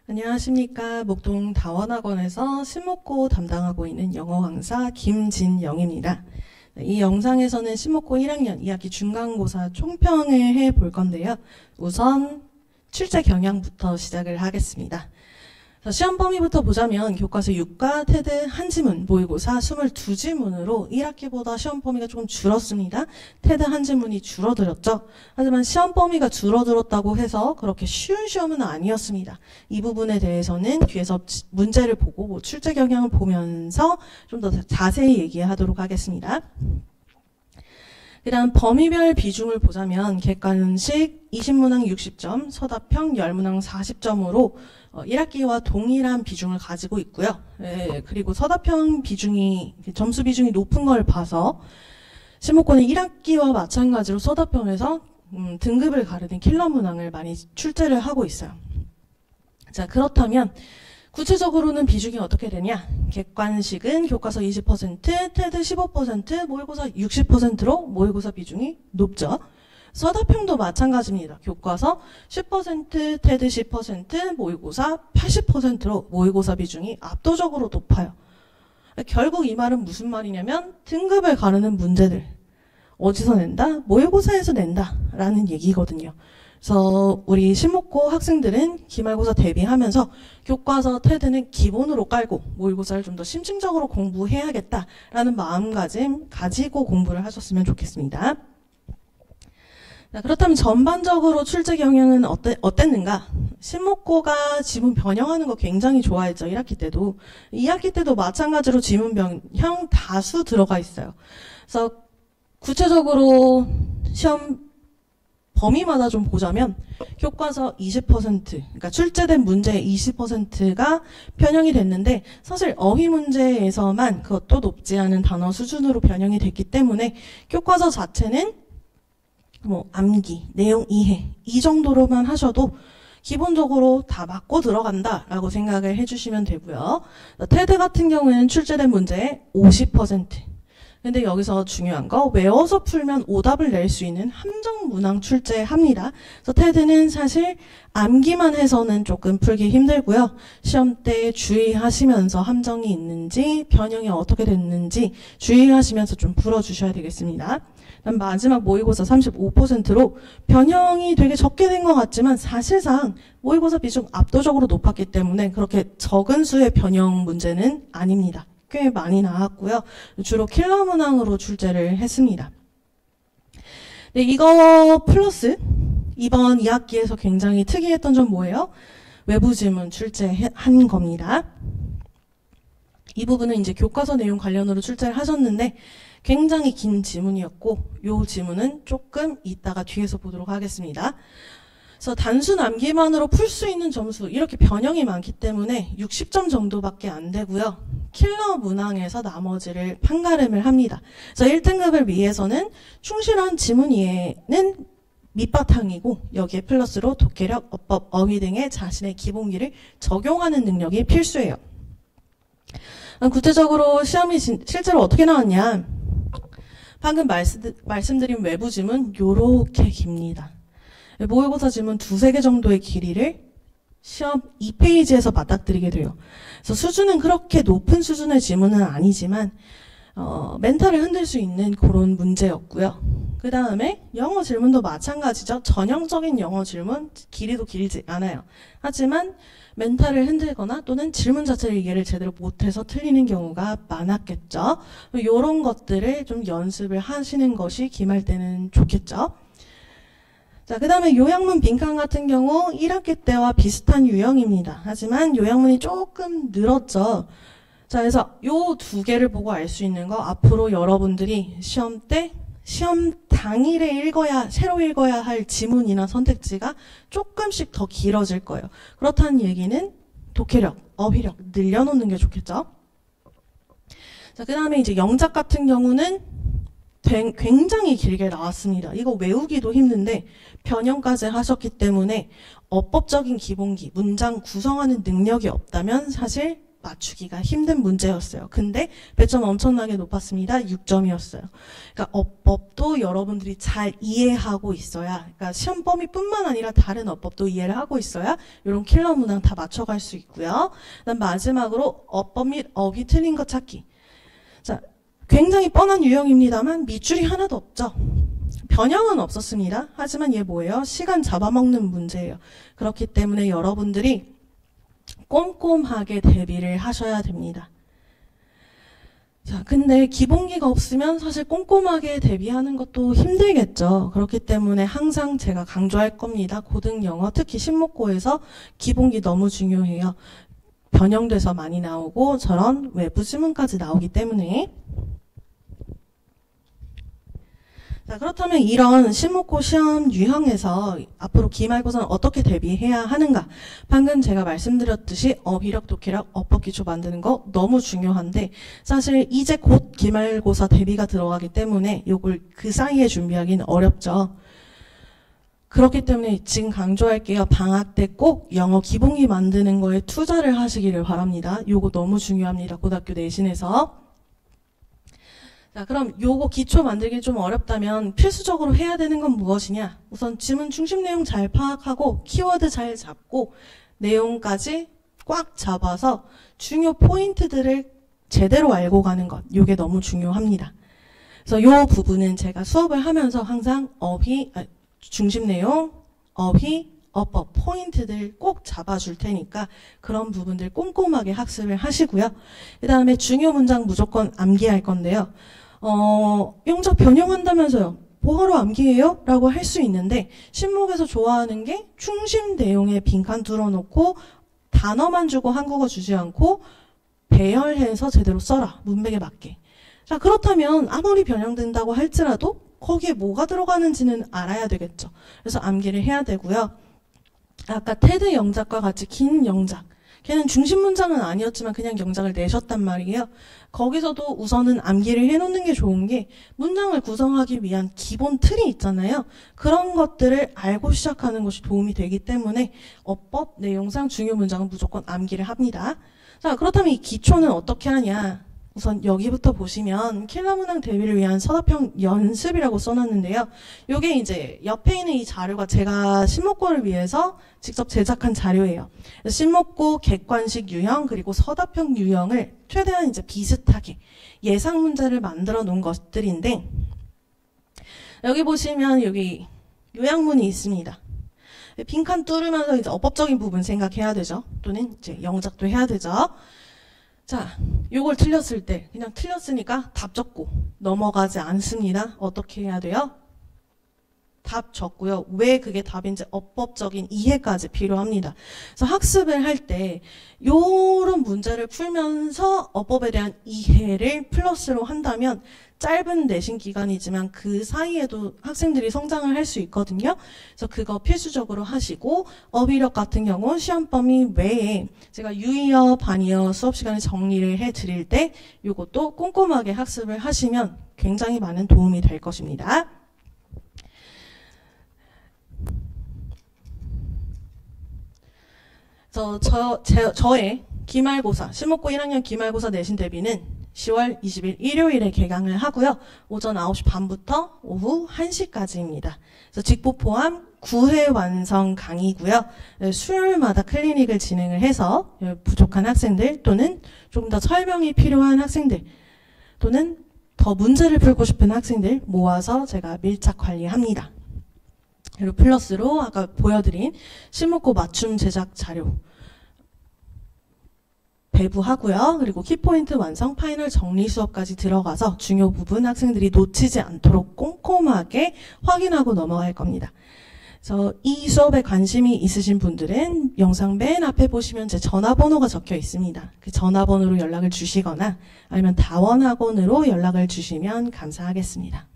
안녕하십니까. 목동 다원학원에서 신목고 담당하고 있는 영어 강사 김진영입니다. 이 영상에서는 신목고 1학년 2학기 중간고사 총평을 해볼 건데요. 우선 출제 경향부터 시작을 하겠습니다. 시험 범위부터 보자면 교과서 6과 테드 한 지문, 모의고사 22지문으로 1학기보다 시험 범위가 조금 줄었습니다. 테드 한 지문이 줄어들었죠. 하지만 시험 범위가 줄어들었다고 해서 그렇게 쉬운 시험은 아니었습니다. 이 부분에 대해서는 뒤에서 문제를 보고 출제 경향을 보면서 좀 더 자세히 얘기하도록 하겠습니다. 일단 범위별 비중을 보자면 객관식 20문항 60점, 서답형 10문항 40점으로 1학기와 동일한 비중을 가지고 있고요. 그리고 서답형 비중이 점수 비중이 높은 걸 봐서 신목고는 1학기와 마찬가지로 서답형에서 등급을 가르는 킬러 문항을 많이 출제를 하고 있어요. 자, 그렇다면 구체적으로는 비중이 어떻게 되냐? 객관식은 교과서 20%, 테드 15%, 모의고사 60%로 모의고사 비중이 높죠. 서답형도 마찬가지입니다. 교과서 10%, 테드 10%, 모의고사 80%로 모의고사 비중이 압도적으로 높아요. 결국 이 말은 무슨 말이냐면 등급을 가르는 문제들 어디서 낸다? 모의고사에서 낸다 라는 얘기거든요. 그래서 우리 신목고 학생들은 기말고사 대비하면서 교과서 테드는 기본으로 깔고 모의고사를 좀 더 심층적으로 공부해야겠다라는 마음가짐 가지고 공부를 하셨으면 좋겠습니다. 자, 그렇다면 전반적으로 출제 경향은 어땠는가? 신목고가 지문 변형하는 거 굉장히 좋아했죠. 1학기 때도. 2학기 때도 마찬가지로 지문 변형 다수 들어가 있어요. 그래서 구체적으로 시험 범위마다 좀 보자면 교과서 20%, 그러니까 출제된 문제의 20%가 변형이 됐는데 사실 어휘 문제에서만 그것도 높지 않은 단어 수준으로 변형이 됐기 때문에 교과서 자체는 뭐 암기, 내용 이해 이 정도로만 하셔도 기본적으로 다 맞고 들어간다라고 생각을 해주시면 되고요. 테드 같은 경우에는 출제된 문제의 50%. 근데 여기서 중요한 거 외워서 풀면 오답을 낼 수 있는 함정 문항 출제합니다. 그래서 테드는 사실 암기만 해서는 조금 풀기 힘들고요. 시험 때 주의하시면서 함정이 있는지 변형이 어떻게 됐는지 주의하시면서 좀 풀어주셔야 되겠습니다. 마지막 모의고사 35%로 변형이 되게 적게 된 것 같지만 사실상 모의고사 비중 압도적으로 높았기 때문에 그렇게 적은 수의 변형 문제는 아닙니다. 꽤 많이 나왔고요. 주로 킬러 문항으로 출제를 했습니다. 네, 이거 플러스 이번 2학기에서 굉장히 특이했던 점 뭐예요? 외부 지문 출제한 겁니다. 이 부분은 이제 교과서 내용 관련으로 출제를 하셨는데 굉장히 긴 지문이었고 이 지문은 조금 이따가 뒤에서 보도록 하겠습니다. 그래서 단순 암기만으로 풀 수 있는 점수 이렇게 변형이 많기 때문에 60점 정도밖에 안 되고요. 킬러 문항에서 나머지를 판가름을 합니다. 그래서 1등급을 위해서는 충실한 지문 이해는 밑바탕이고 여기에 플러스로 독해력, 어법, 어휘 등의 자신의 기본기를 적용하는 능력이 필수예요. 구체적으로 시험이 실제로 어떻게 나왔냐? 방금 말씀드린 외부 지문 요렇게 깁니다. 모의고사 지문 2-3개 정도의 길이를 시험 2페이지에서 맞닥뜨리게 돼요. 그래서 수준은 그렇게 높은 수준의 지문은 아니지만 멘탈을 흔들 수 있는 그런 문제였고요. 그 다음에 영어 질문도 마찬가지죠. 전형적인 영어 질문 길이도 길지 않아요. 하지만 멘탈을 흔들거나 또는 질문 자체를 이해를 제대로 못해서 틀리는 경우가 많았겠죠. 이런 것들을 좀 연습을 하시는 것이 기말 때는 좋겠죠. 자, 그 다음에 요약문 빈칸 같은 경우 1학기 때와 비슷한 유형입니다. 하지만 요약문이 조금 늘었죠. 자, 그래서 요 2개를 보고 알 수 있는 거 앞으로 여러분들이 시험 때 시험 당일에 새로 읽어야 할 지문이나 선택지가 조금씩 더 길어질 거예요. 그렇다는 얘기는 독해력, 어휘력 늘려놓는 게 좋겠죠. 자, 그 다음에 이제 영작 같은 경우는 굉장히 길게 나왔습니다. 이거 외우기도 힘든데 변형까지 하셨기 때문에 어법적인 기본기, 문장 구성하는 능력이 없다면 사실 맞추기가 힘든 문제였어요. 근데 배점 엄청나게 높았습니다. 6점이었어요. 그러니까 어법도 여러분들이 잘 이해하고 있어야, 그러니까 시험 범위뿐만 아니라 다른 어법도 이해를 하고 있어야 이런 킬러 문항 다 맞춰갈 수 있고요. 그다음 마지막으로 어법 및 어휘 틀린 거 찾기. 자, 굉장히 뻔한 유형입니다만 밑줄이 하나도 없죠. 변형은 없었습니다. 하지만 얘 뭐예요? 시간 잡아먹는 문제예요. 그렇기 때문에 여러분들이 꼼꼼하게 대비를 하셔야 됩니다. 자, 근데 기본기가 없으면 사실 꼼꼼하게 대비하는 것도 힘들겠죠. 그렇기 때문에 항상 제가 강조할 겁니다. 고등 영어, 특히 신목고에서 기본기 너무 중요해요. 변형돼서 많이 나오고 저런 외부 지문까지 나오기 때문에. 자, 그렇다면 이런 신목고 시험 유형에서 앞으로 기말고사는 어떻게 대비해야 하는가? 방금 제가 말씀드렸듯이 어휘력, 독해력, 어법 기초 만드는 거 너무 중요한데 사실 이제 곧 기말고사 대비가 들어가기 때문에 요걸 그 사이에 준비하기는 어렵죠. 그렇기 때문에 지금 강조할게요. 방학 때 꼭 영어 기본기 만드는 거에 투자를 하시기를 바랍니다. 요거 너무 중요합니다. 고등학교 내신에서. 자, 그럼 요거 기초 만들기 좀 어렵다면 필수적으로 해야 되는 건 무엇이냐? 우선 지문 중심 내용 잘 파악하고 키워드 잘 잡고 내용까지 꽉 잡아서 중요 포인트들을 제대로 알고 가는 것. 요게 너무 중요합니다. 그래서 요 부분은 제가 수업을 하면서 항상 중심 내용, 어휘, 어법, 포인트들 꼭 잡아줄 테니까 그런 부분들 꼼꼼하게 학습을 하시고요. 그 다음에 중요 문장 무조건 암기할 건데요. 영작 변형한다면서요. 뭐하러 암기해요? 라고 할 수 있는데 신목에서 좋아하는 게 중심 내용에 빈칸 뚫어놓고 단어만 주고 한국어 주지 않고 배열해서 제대로 써라. 문맥에 맞게. 자, 그렇다면 아무리 변형된다고 할지라도 거기에 뭐가 들어가는지는 알아야 되겠죠. 그래서 암기를 해야 되고요. 아까 테드 영작과 같이 긴 영작. 걔는 중심 문장은 아니었지만 그냥 영작을 내셨단 말이에요. 거기서도 우선은 암기를 해놓는 게 좋은 게 문장을 구성하기 위한 기본 틀이 있잖아요. 그런 것들을 알고 시작하는 것이 도움이 되기 때문에 어법, 내용상 중요 문장은 무조건 암기를 합니다. 자, 그렇다면 이 기초는 어떻게 하냐? 우선 여기부터 보시면 킬러 문항 대비를 위한 서답형 연습이라고 써놨는데요. 요게 이제 옆에 있는 이 자료가 제가 신목고를 위해서 직접 제작한 자료예요. 신목고 객관식 유형 그리고 서답형 유형을 최대한 이제 비슷하게 예상 문제를 만들어 놓은 것들인데 여기 보시면 여기 요약문이 있습니다. 빈칸 뚫으면서 이제 어법적인 부분 생각해야 되죠. 또는 이제 영작도 해야 되죠. 자, 요걸 틀렸을 때 그냥 틀렸으니까 답 적고 넘어가지 않습니다. 어떻게 해야 돼요? 답 적고요. 왜 그게 답인지 어법적인 이해까지 필요합니다. 그래서 학습을 할 때 요런 문제를 풀면서 어법에 대한 이해를 플러스로 한다면 짧은 내신 기간이지만 그 사이에도 학생들이 성장을 할 수 있거든요. 그래서 그거 필수적으로 하시고 어휘력 같은 경우 시험 범위 외에 제가 유의어, 반의어 수업 시간에 정리를 해드릴 때 요것도 꼼꼼하게 학습을 하시면 굉장히 많은 도움이 될 것입니다. 저의 기말고사, 신목고 1학년 기말고사 내신 대비는 10월 20일 일요일에 개강을 하고요. 오전 9시 반부터 오후 1시까지입니다. 그래서 직보 포함 9회 완성 강의고요. 수요일마다 클리닉을 진행을 해서 부족한 학생들 또는 조금 더 설명이 필요한 학생들 또는 더 문제를 풀고 싶은 학생들 모아서 제가 밀착 관리합니다. 그리고 플러스로 아까 보여드린 신목고 맞춤 제작 자료 배부하고요. 그리고 키포인트 완성 파이널 정리 수업까지 들어가서 중요 부분 학생들이 놓치지 않도록 꼼꼼하게 확인하고 넘어갈 겁니다. 그래서 이 수업에 관심이 있으신 분들은 영상 맨 앞에 보시면 제 전화번호가 적혀 있습니다. 그 전화번호로 연락을 주시거나 아니면 다원학원으로 연락을 주시면 감사하겠습니다.